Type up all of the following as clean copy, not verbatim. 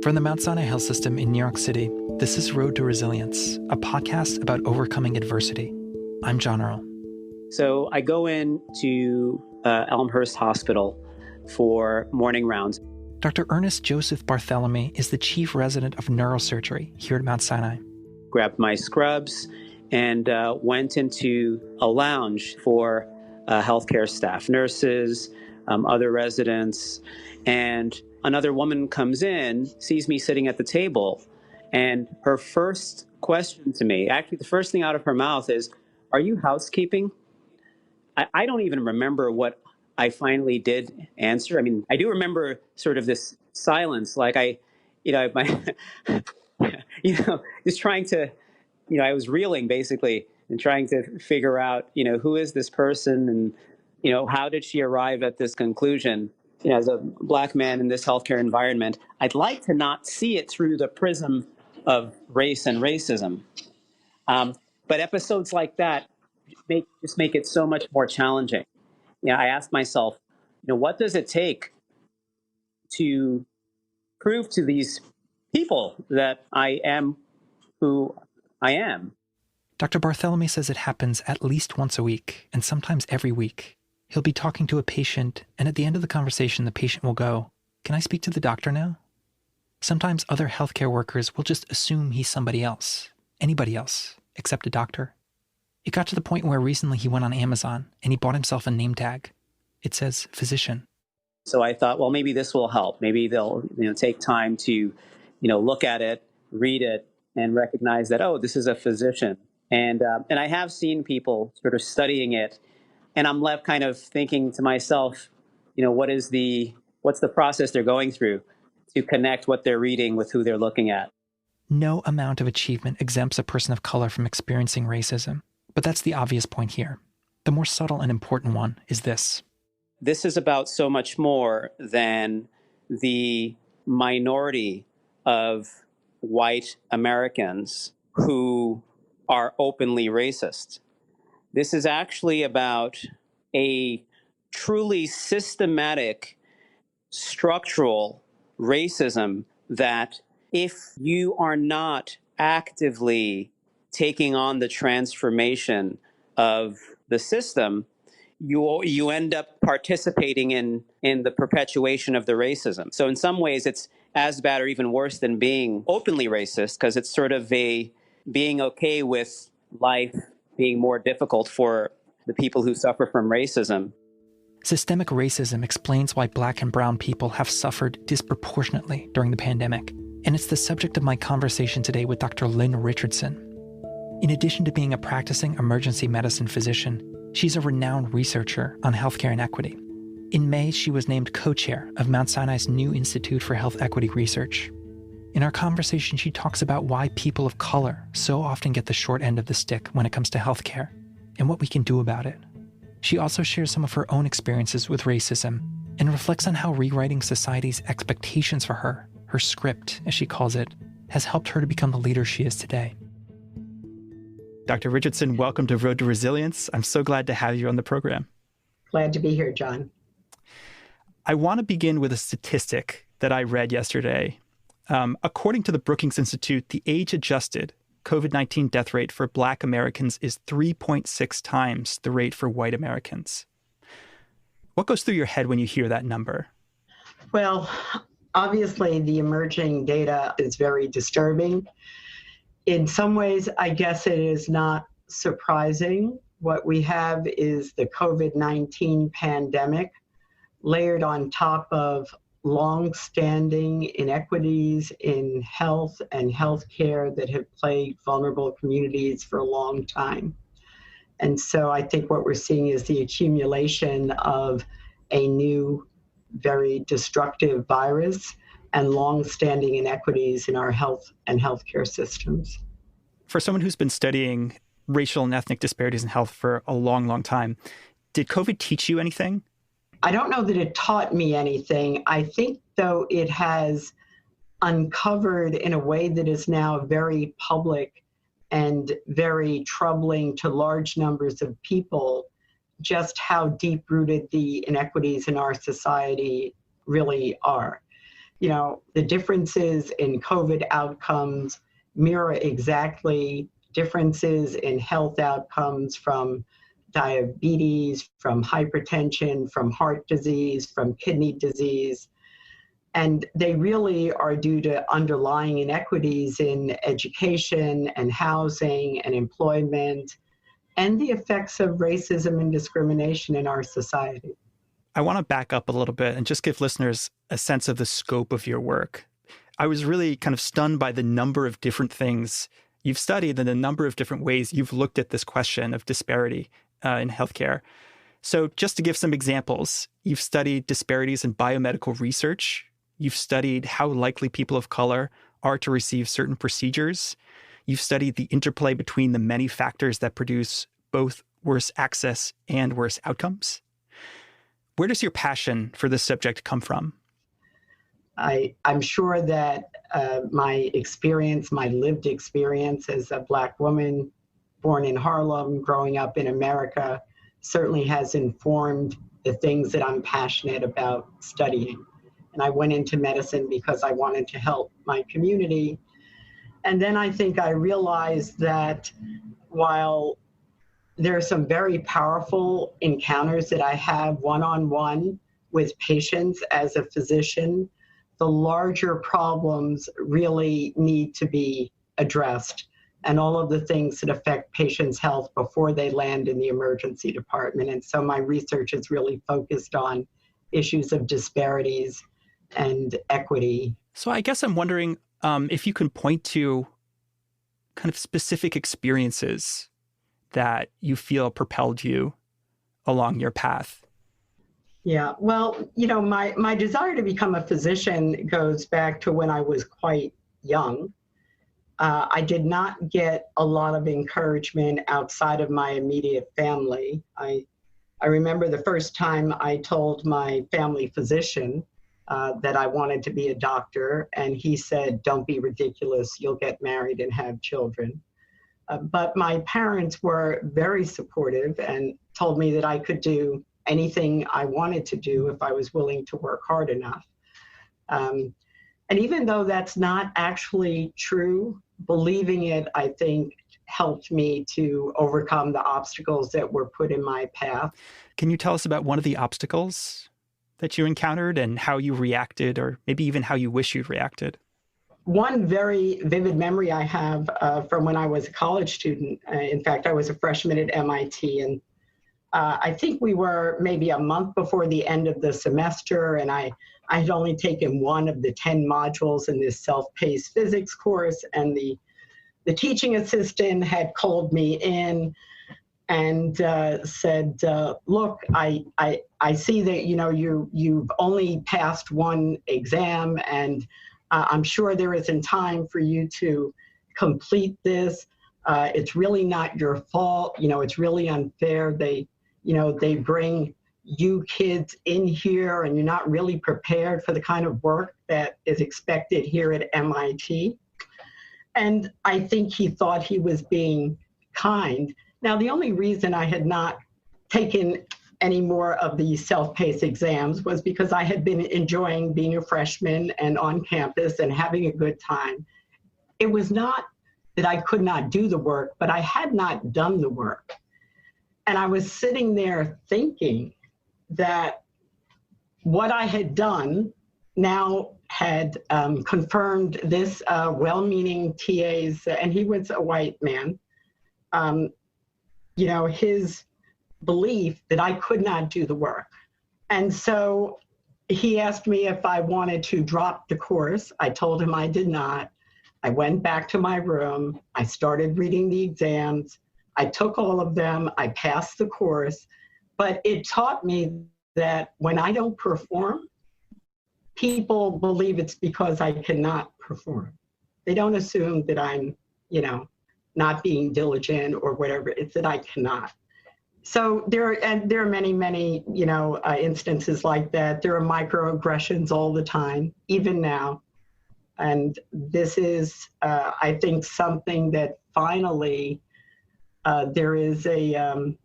From the Mount Sinai Health System in New York City, this is Road to Resilience, a podcast about overcoming adversity. I'm John Earl. So I go into Elmhurst Hospital for morning rounds. Dr. Ernest Joseph Barthelemy is the chief resident of neurosurgery here at Mount Sinai. Grabbed my scrubs and went into a lounge for healthcare staff, nurses, other residents, and another woman comes in, sees me sitting at the table, and her first question to me, actually the first thing out of her mouth is, "Are you housekeeping?" I don't even remember what I finally did answer. I mean, I do remember sort of this silence, like just trying to, I was reeling basically and trying to figure out, who is this person and, how did she arrive at this conclusion? As a Black man in this healthcare environment, I'd like to not see it through the prism of race and racism. But episodes like that make it so much more challenging. I asked myself, what does it take to prove to these people that I am who I am? Dr. Barthelemy says it happens at least once a week, and sometimes every week. He'll be talking to a patient, and at the end of the conversation, the patient will go, "Can I speak to the doctor now?" Sometimes other healthcare workers will just assume he's somebody else, anybody else, except a doctor. It got to the point where recently he went on Amazon and he bought himself a name tag. It says physician. So I thought, well, maybe this will help. Maybe they'll take time to, look at it, read it, and recognize that, oh, this is a physician. And I have seen people sort of studying it, and I'm left kind of thinking to myself, what's the process they're going through to connect what they're reading with who they're looking at? No amount of achievement exempts a person of color from experiencing racism. But that's the obvious point here. The more subtle and important one is this. This is about so much more than the minority of white Americans who are openly racist. This is actually about a truly systematic, structural racism that if you are not actively taking on the transformation of the system, you end up participating in the perpetuation of the racism. So in some ways, it's as bad or even worse than being openly racist, because it's sort of being okay with life being more difficult for the people who suffer from racism. Systemic racism explains why Black and brown people have suffered disproportionately during the pandemic. And it's the subject of my conversation today with Dr. Lynne Richardson. In addition to being a practicing emergency medicine physician, she's a renowned researcher on healthcare inequity. In May, she was named co-chair of Mount Sinai's new Institute for Health Equity Research. In our conversation, she talks about why people of color so often get the short end of the stick when it comes to healthcare, and what we can do about it. She also shares some of her own experiences with racism, and reflects on how rewriting society's expectations for her script, as she calls it, has helped her to become the leader she is today. Dr. Richardson, welcome to Road to Resilience. I'm so glad to have you on the program. Glad to be here, John. I want to begin with a statistic that I read yesterday. According to the Brookings Institute, the age-adjusted COVID-19 death rate for Black Americans is 3.6 times the rate for white Americans. What goes through your head when you hear that number? Well, obviously, the emerging data is very disturbing. In some ways, I guess it is not surprising. What we have is the COVID-19 pandemic layered on top of long-standing inequities in health and healthcare that have plagued vulnerable communities for a long time. And so I think what we're seeing is the accumulation of a new, very destructive virus and long-standing inequities in our health and healthcare systems. For someone who's been studying racial and ethnic disparities in health for a long, long time, did COVID teach you anything? I don't know that it taught me anything. I think, though, it has uncovered in a way that is now very public and very troubling to large numbers of people, just how deep-rooted the inequities in our society really are. The differences in COVID outcomes mirror exactly differences in health outcomes from diabetes, from hypertension, from heart disease, from kidney disease. And they really are due to underlying inequities in education and housing and employment and the effects of racism and discrimination in our society. I want to back up a little bit and just give listeners a sense of the scope of your work. I was really kind of stunned by the number of different things you've studied and the number of different ways you've looked at this question of disparity in healthcare. So just to give some examples, you've studied disparities in biomedical research. You've studied how likely people of color are to receive certain procedures. You've studied the interplay between the many factors that produce both worse access and worse outcomes. Where does your passion for this subject come from? I'm sure that my experience, my lived experience as a Black woman born in Harlem, growing up in America, certainly has informed the things that I'm passionate about studying. And I went into medicine because I wanted to help my community. And then I think I realized that while there are some very powerful encounters that I have one-on-one with patients as a physician, the larger problems really need to be addressed, and all of the things that affect patients' health before they land in the emergency department. And so my research is really focused on issues of disparities and equity. So I guess I'm wondering if you can point to kind of specific experiences that you feel propelled you along your path. Yeah, well, my desire to become a physician goes back to when I was quite young. I did not get a lot of encouragement outside of my immediate family. I remember the first time I told my family physician that I wanted to be a doctor, and he said, "Don't be ridiculous, you'll get married and have children." But my parents were very supportive and told me that I could do anything I wanted to do if I was willing to work hard enough. And even though that's not actually true, believing it, I think, helped me to overcome the obstacles that were put in my path. Can you tell us about one of the obstacles that you encountered and how you reacted, or maybe even how you wish you'd reacted? One very vivid memory I have from when I was a college student, in fact, I was a freshman at MIT, and I think we were maybe a month before the end of the semester, and I had only taken one of the 10 modules in this self-paced physics course, and the teaching assistant had called me in and said, "Look, I see that you've only passed one exam, and I'm sure there isn't time for you to complete this. It's really not your fault. It's really unfair. They bring you kids in here, and you're not really prepared for the kind of work that is expected here at MIT." And I think he thought he was being kind. Now, the only reason I had not taken any more of the self-paced exams was because I had been enjoying being a freshman and on campus and having a good time. It was not that I could not do the work, but I had not done the work. And I was sitting there thinking that what I had done now had confirmed this well-meaning TA's, and he was a white man, his belief that I could not do the work. And so he asked me if I wanted to drop the course. I told him I did not. I went back to my room. I started reading the exams. I took all of them. I passed the course. But it taught me that when I don't perform, people believe it's because I cannot perform. They don't assume that I'm, not being diligent or whatever. It's that I cannot. So there are many, many, instances like that. There are microaggressions all the time, even now. And this is, I think, something that finally there is an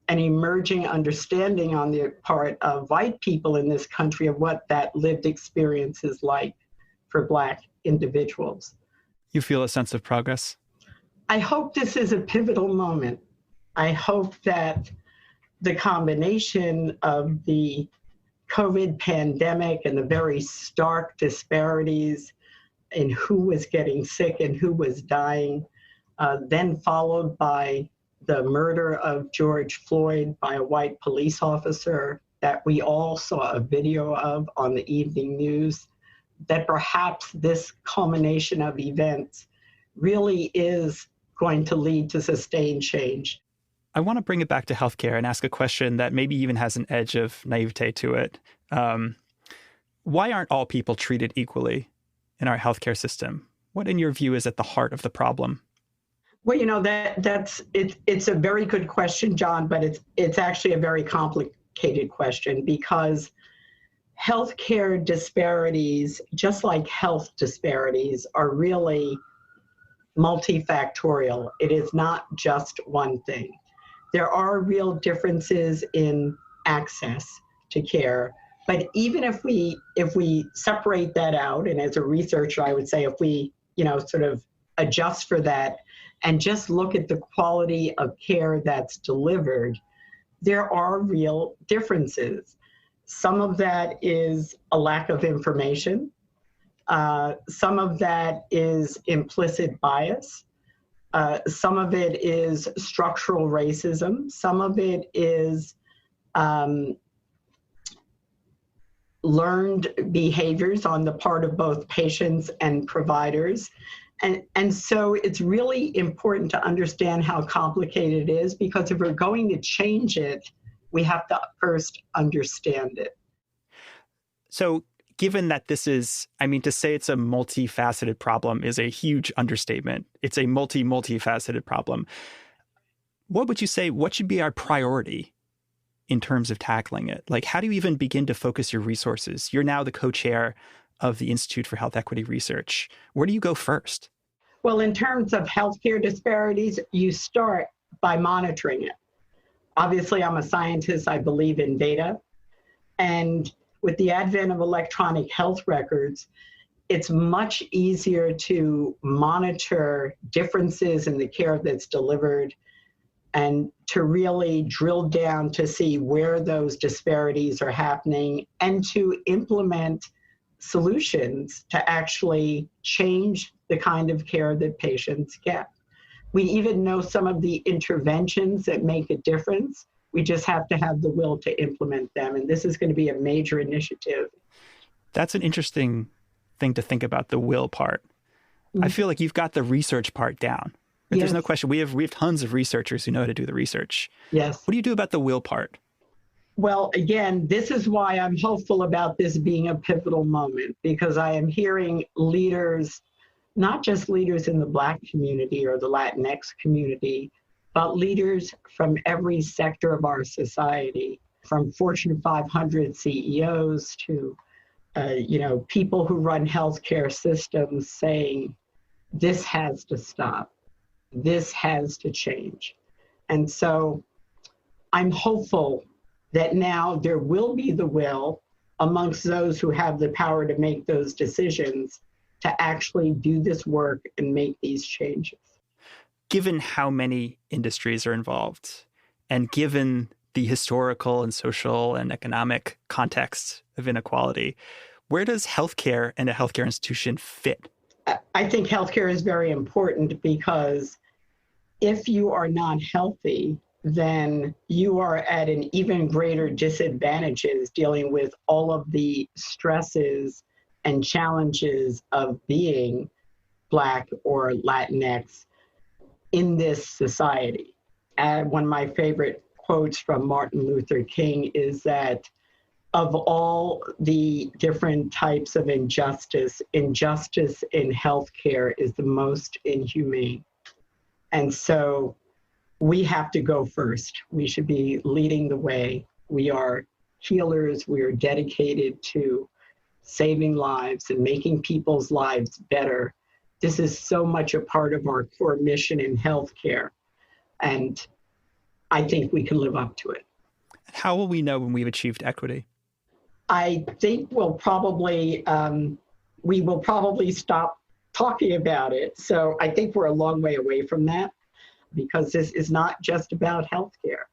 emerging understanding on the part of white people in this country of what that lived experience is like. for Black individuals. You feel a sense of progress? I hope this is a pivotal moment. I hope that the combination of the COVID pandemic and the very stark disparities in who was getting sick and who was dying, then followed by the murder of George Floyd by a white police officer that we all saw a video of on the evening news, that perhaps this culmination of events really is going to lead to sustained change. I want to bring it back to healthcare and ask a question that maybe even has an edge of naivete to it. Why aren't all people treated equally in our healthcare system? What, in your view, is at the heart of the problem? Well, you know, it's a very good question, John, but it's actually a very complicated question, because healthcare disparities, just like health disparities, are really multifactorial. It is not just one thing. There are real differences in access to care, but even if we separate that out, and as a researcher, I would say if we, sort of adjust for that and just look at the quality of care that's delivered, there are real differences. Some of that is a lack of information. Some of that is implicit bias. Some of it is structural racism. Some of it is learned behaviors on the part of both patients and providers. And so it's really important to understand how complicated it is, because if we're going to change it, we have to first understand it. So given that this is, to say it's a multifaceted problem is a huge understatement. It's a multifaceted problem. What would you say, what should be our priority in terms of tackling it? Like, how do you even begin to focus your resources? You're now the co-chair of the Institute for Health Equity Research. Where do you go first? Well, in terms of healthcare disparities, you start by monitoring it. Obviously, I'm a scientist. I believe in data. And with the advent of electronic health records, it's much easier to monitor differences in the care that's delivered and to really drill down to see where those disparities are happening and to implement solutions to actually change the kind of care that patients get. We even know some of the interventions that make a difference. We just have to have the will to implement them. And this is going to be a major initiative. That's an interesting thing to think about, the will part. Mm-hmm. I feel like you've got the research part down. Yes. There's no question. We have tons of researchers who know how to do the research. Yes. What do you do about the will part? Well, again, this is why I'm hopeful about this being a pivotal moment, because I am hearing leaders, not just leaders in the Black community or the Latinx community, but leaders from every sector of our society, from Fortune 500 CEOs to, people who run healthcare systems, saying, this has to stop. This has to change. And so I'm hopeful that now there will be the will amongst those who have the power to make those decisions to actually do this work and make these changes. Given how many industries are involved, and given the historical and social and economic context of inequality, where does healthcare and a healthcare institution fit? I think healthcare is very important, because if you are not healthy, then you are at an even greater disadvantages dealing with all of the stresses and challenges of being Black or Latinx in this society. And one of my favorite quotes from Martin Luther King is that of all the different types of injustice in healthcare is the most inhumane. And so we have to go first. We should be leading the way. We are healers. We are dedicated to saving lives and making people's lives better. This is so much a part of our core mission in healthcare. And I think we can live up to it. How will we know when we've achieved equity? I think we'll probably we will probably stop talking about it. So I think we're a long way away from that, because this is not just about healthcare.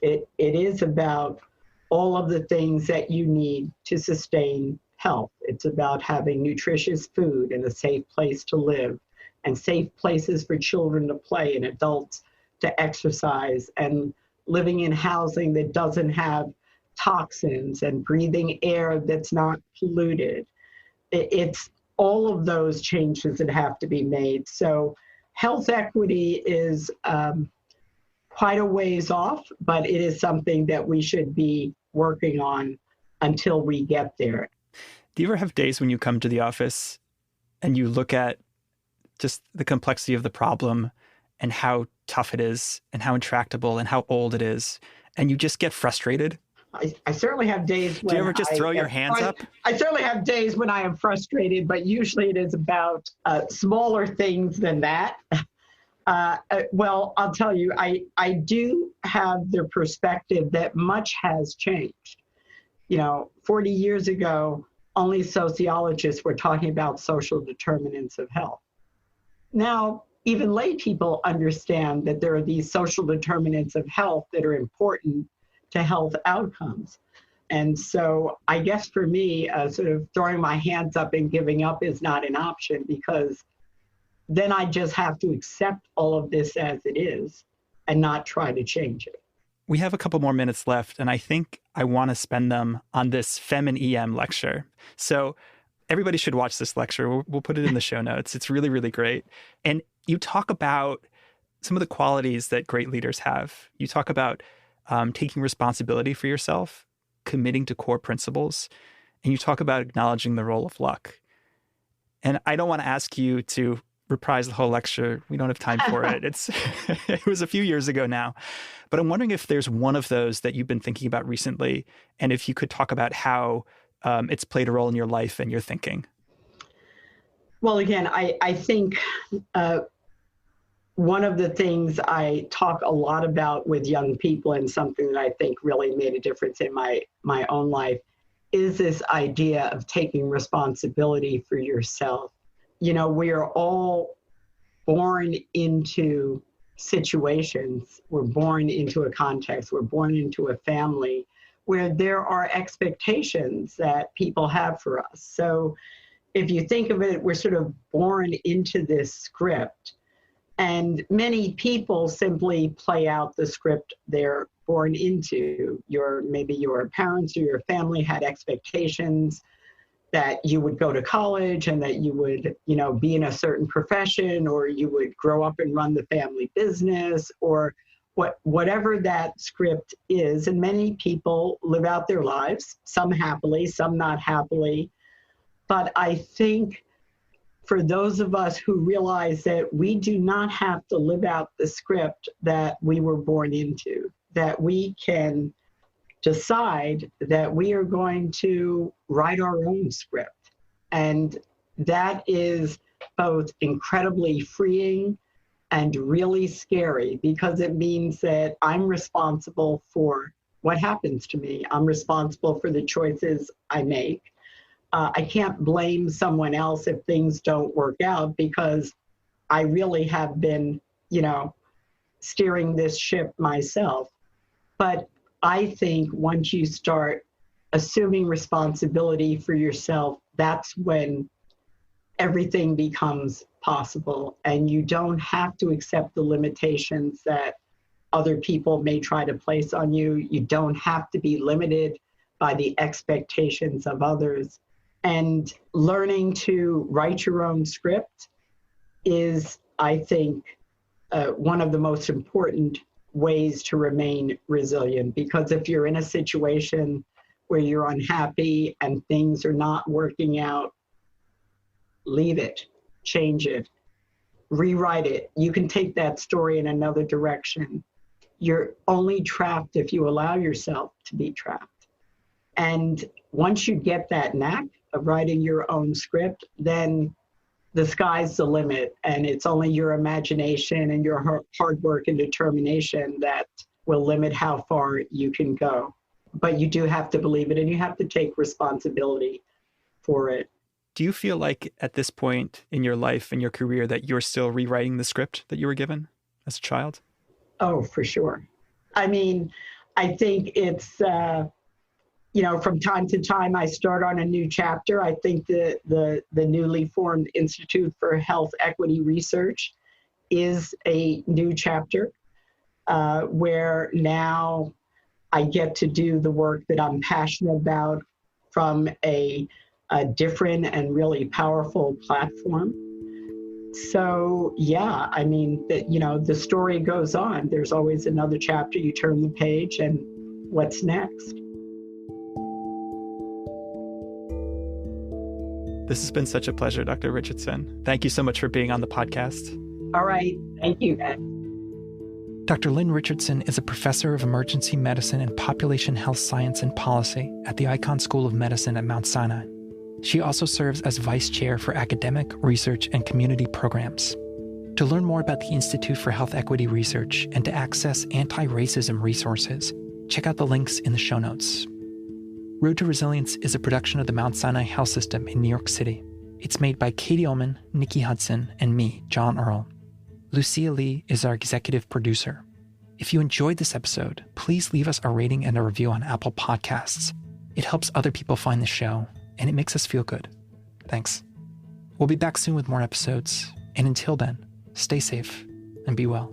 It is about all of the things that you need to sustain health. It's about having nutritious food and a safe place to live, and safe places for children to play and adults to exercise, and living in housing that doesn't have toxins, and breathing air that's not polluted. It's all of those changes that have to be made. So health equity is quite a ways off, but it is something that we should be working on until we get there. Do you ever have days when you come to the office and you look at just the complexity of the problem and how tough it is and how intractable and how old it is, and you just get frustrated? I certainly have days when Do you ever just throw your hands up? I certainly have days when I am frustrated, but usually it is about smaller things than that. Well, I'll tell you, I do have the perspective that much has changed. 40 years ago, only sociologists were talking about social determinants of health. Now, even lay people understand that there are these social determinants of health that are important to health outcomes. And so I guess for me, sort of throwing my hands up and giving up is not an option, because then I just have to accept all of this as it is and not try to change it. We have a couple more minutes left, and I think I want to spend them on this Fem and EM lecture. So everybody should watch this lecture. We'll put it in the show notes. It's really, really great. And you talk about some of the qualities that great leaders have. You talk about taking responsibility for yourself, committing to core principles, and you talk about acknowledging the role of luck. And I don't want to ask you to reprise the whole lecture. We don't have time for it. It was a few years ago now. But I'm wondering if there's one of those that you've been thinking about recently, and if you could talk about how it's played a role in your life and your thinking. Well, again, I think one of the things I talk a lot about with young people, and something that I think really made a difference in my own life, is this idea of taking responsibility for yourself. We are all born into situations. We're born into a context. We're born into a family where there are expectations that people have for us. So if you think of it, we're sort of born into this script. And many people simply play out the script they're born into. Maybe your parents or your family had expectations that you would go to college and that you would, be in a certain profession, or you would grow up and run the family business, or whatever that script is. And many people live out their lives, some happily, some not happily. But I think for those of us who realize that we do not have to live out the script that we were born into, that we can decide that we are going to write our own script. And that is both incredibly freeing and really scary, because it means that I'm responsible for what happens to me. I'm responsible for the choices I make. I can't blame someone else if things don't work out, because I really have been, steering this ship myself. But I think once you start assuming responsibility for yourself, that's when everything becomes possible, and you don't have to accept the limitations that other people may try to place on you. You don't have to be limited by the expectations of others. And learning to write your own script is, I think, one of the most important ways to remain resilient. Because if you're in a situation where you're unhappy and things are not working out, leave it, change it, rewrite it. You can take that story in another direction. You're only trapped if you allow yourself to be trapped. And once you get that knack of writing your own script, then the sky's the limit, and it's only your imagination and your hard work and determination that will limit how far you can go. But you do have to believe it, and you have to take responsibility for it. Do you feel like at this point in your life, in your career, that you're still rewriting the script that you were given as a child? Oh, for sure. I mean, I think it's, from time to time I start on a new chapter. I think the newly formed Institute for Health Equity Research is a new chapter where now I get to do the work that I'm passionate about from a different and really powerful platform. So, yeah, I mean, the story goes on. There's always another chapter. You turn the page, and what's next? This has been such a pleasure, Dr. Richardson. Thank you so much for being on the podcast. All right. Thank you, guys. Dr. Lynne Richardson is a professor of emergency medicine and population health science and policy at the Icahn School of Medicine at Mount Sinai. She also serves as vice chair for academic, research, and community programs. To learn more about the Institute for Health Equity Research and to access anti-racism resources, check out the links in the show notes. Road to Resilience is a production of the Mount Sinai Health System in New York City. It's made by Katie Ullman, Nikki Hudson, and me, John Earl. Lucia Lee is our executive producer. If you enjoyed this episode, please leave us a rating and a review on Apple Podcasts. It helps other people find the show, and it makes us feel good. Thanks. We'll be back soon with more episodes, and until then, stay safe and be well.